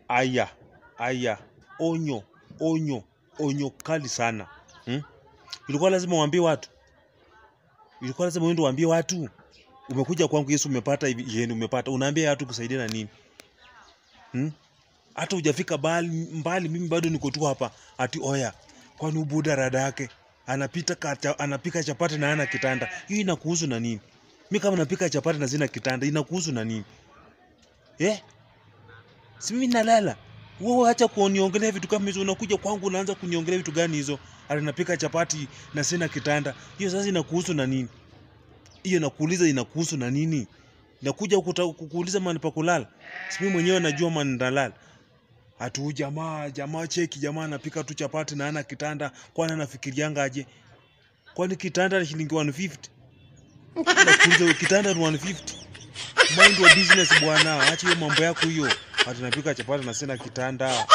Aya, aya, onyo kali sana. Ilikuwa lazima uambie watu. Ilikuwa lazima uende uambie watu. Umekuja kwangu Yesu umepata hivi, yeye umepata. Unaambia watu kusaidia na nini? Hata hujafika mbali mimi bado niko tu hapa. Ati oya, kwani ubuda rada yake anapika chapati na hana kitanda. Hiyo inakuhusu na nini? Mimi kama napika chapati na sina kitanda inakuhusu na nini? Si mimi nalala. Wewe acha kuniongelea vitu kama hizo, unakuja kwangu unaanza kuniongelea vitu gani hizo? Alinapika chapati na sina kitanda. Hiyo sasa inakuhusu na nini? Hiyo nakuuliza inakuhusu na nini? Nakuja kukuuliza mahali pa kulala. Si mimi mwenyewe najua mahali nalala. Atu jamaa cheki, jamaa anapika tu chapati na hana kitanda, kwani anafikirianga aje? Kwani kitanda ni shilingi 150? Nakuuliza kitanda ni 150? Mind your business bwana, acha hiyo mambo yako hiyo. Ati napika chapati na sina kitanda.